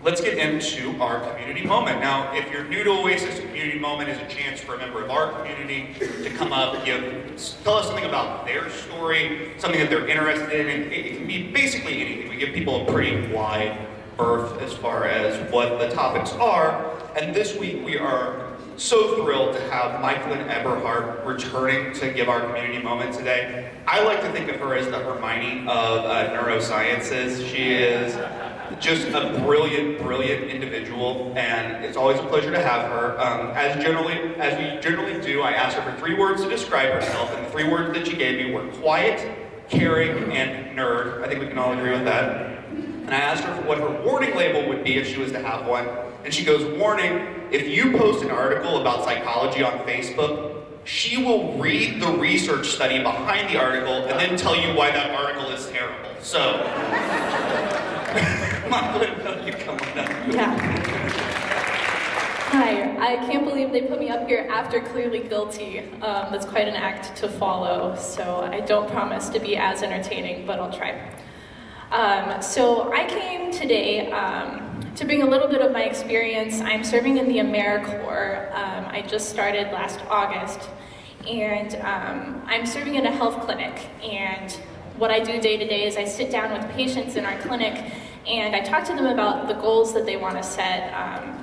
let's get into our community moment. Now, if you're new to Oasis, a community moment is a chance for a member of our community to come up and tell us something about their story, something that they're interested in, and it can be basically anything. We give people a pretty wide berth as far as what the topics are, and this week we are so thrilled to have Michaelyn Eberhart returning to give our community moment today. I like to think of her as the Hermione of neurosciences. She is just a brilliant, brilliant individual, and it's always a pleasure to have her. As we generally do, I asked her for 3 words to describe herself, and the 3 words that she gave me were quiet, caring, and nerd. I think we can all agree with that. And I asked her what her warning label would be if she was to have one, and she goes, warning, if you post an article about psychology on Facebook, she will read the research study behind the article and then tell you why that article is terrible. So, Michaelyn, you come on up. Yeah. Hi, I can't believe they put me up here after clearly guilty. That's quite an act to follow, so I don't promise to be as entertaining, but I'll try. So I came today to bring a little bit of my experience. I'm serving in the AmeriCorps. I just started last August, and I'm serving in a health clinic. And what I do day to day is I sit down with patients in our clinic and I talk to them about the goals that they want to set,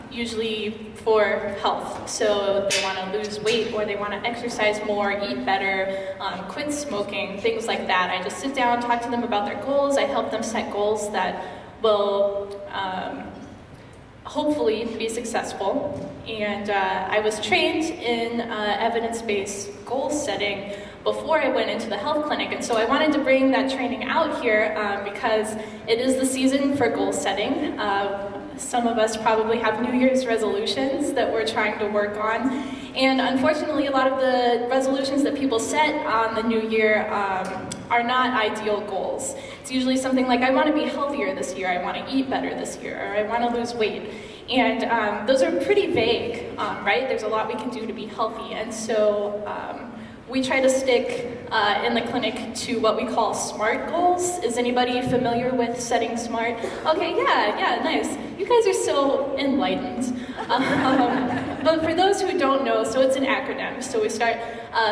usually for health. So they want to lose weight, or they want to exercise more, eat better, quit smoking, things like that. I just sit down, talk to them about their goals. I help them set goals that will hopefully be successful. And I was trained in evidence-based goal setting before I went into the health clinic, and so I wanted to bring that training out here because it is the season for goal setting. Some of us probably have New Year's resolutions that we're trying to work on, and unfortunately a lot of the resolutions that people set on the new year are not ideal goals. It's usually something like, I want to be healthier this year, I want to eat better this year, or I want to lose weight. And those are pretty vague, right? There's a lot we can do to be healthy, and so we try to stick in the clinic to what we call SMART goals. Is anybody familiar with setting SMART? Okay, yeah, nice. You guys are so enlightened. But for those who don't know, so it's an acronym. So we start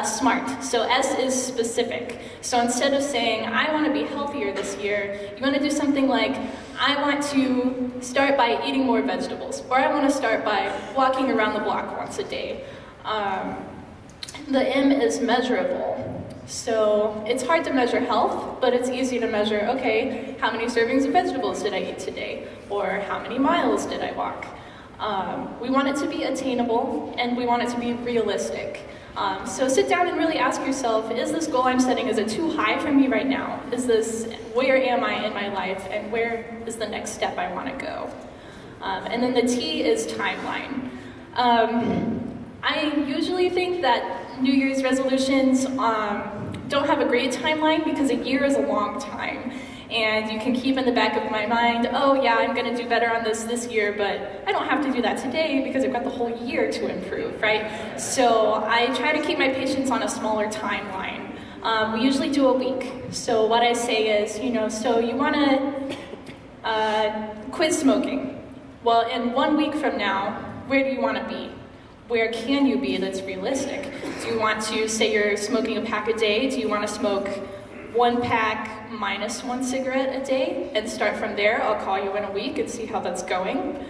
SMART. So S is specific. So instead of saying, I want to be healthier this year, you want to do something like, I want to start by eating more vegetables, or I want to start by walking around the block once a day. The M is measurable. So it's hard to measure health, but it's easy to measure, okay, how many servings of vegetables did I eat today? Or how many miles did I walk? We want it to be attainable, and we want it to be realistic. So sit down and really ask yourself, is this goal I'm setting, is it too high for me right now? Where am I in my life, and where is the next step I want to go? And then the T is timeline. I usually think that New Year's resolutions don't have a great timeline because a year is a long time. And you can keep in the back of my mind, oh yeah, I'm going to do better on this year, but I don't have to do that today because I've got the whole year to improve, right? So I try to keep my patients on a smaller timeline. We usually do a week. So what I say is, so you want to quit smoking. Well, in 1 week from now, where do you want to be? Where can you be that's realistic? Do you want to say you're smoking a pack a day? Do you want to smoke 1 pack minus 1 cigarette a day and start from there? I'll call you in a week and see how that's going.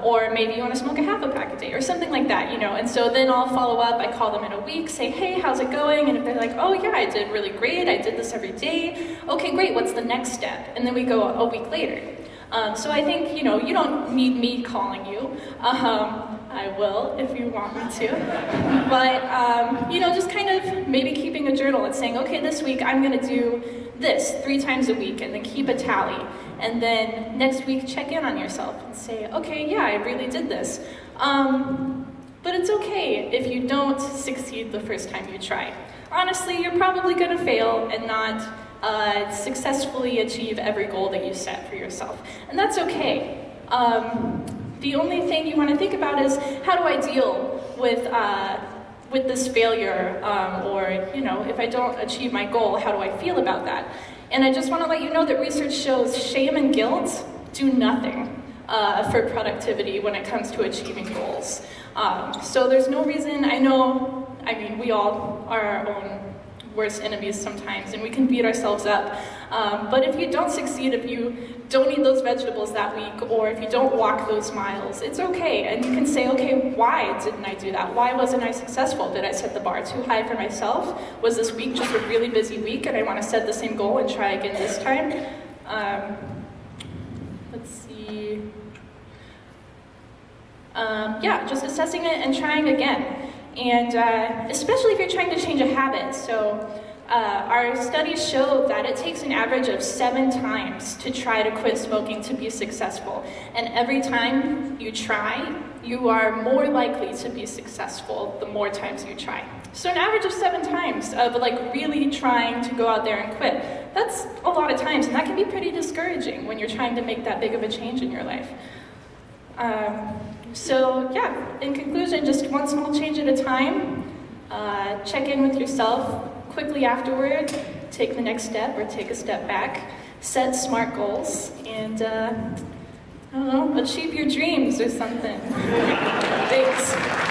Or maybe you want to smoke a half a pack a day or something like that, And so then I'll follow up. I call them in a week, say, hey, how's it going? And if they're like, oh yeah, I did really great. I did this every day. Okay, great. What's the next step? And then we go a week later. So I think, you don't need me calling you. I will if you want me to. But, just kind of maybe keeping a journal and saying, okay, this week I'm going to do this 3 times a week, and then keep a tally. And then next week check in on yourself and say, okay, yeah, I really did this. But it's okay if you don't succeed the first time you try. Honestly, you're probably going to fail and not successfully achieve every goal that you set for yourself. And that's okay. The only thing you want to think about is, how do I deal with this failure? Or, if I don't achieve my goal, how do I feel about that? And I just want to let you know that research shows shame and guilt do nothing. for productivity when it comes to achieving goals. So there's no reason, I mean, we all are our own worst enemies sometimes, and we can beat ourselves up. But if you don't succeed, if you don't eat those vegetables that week, or if you don't walk those miles, it's okay. And you can say, okay, why didn't I do that? Why wasn't I successful? Did I set the bar too high for myself? Was this week just a really busy week and I want to set the same goal and try again this time? Let's see. Yeah, just assessing it and trying again. And especially if you're trying to change a habit. So our studies show that it takes an average of 7 times to try to quit smoking to be successful. And every time you try, you are more likely to be successful the more times you try. So an average of 7 times of like really trying to go out there and quit. That's a lot of times, and that can be pretty discouraging when you're trying to make that big of a change in your life. So yeah, in conclusion, just one small change at a time. Check in with yourself quickly afterward. Take the next step or take a step back. Set smart goals and I don't know, achieve your dreams or something. Thanks.